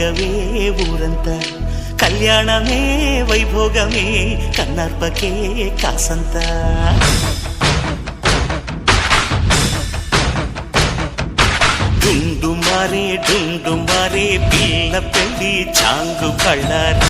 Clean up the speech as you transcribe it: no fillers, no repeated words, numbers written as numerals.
పండగవే ఊరంతా కళ్యాణమే వైభోగమే కన్నార్పకే కాసంత డుండు మారే పిల్ల పెళ్ళి చాంగు కళ్ళారి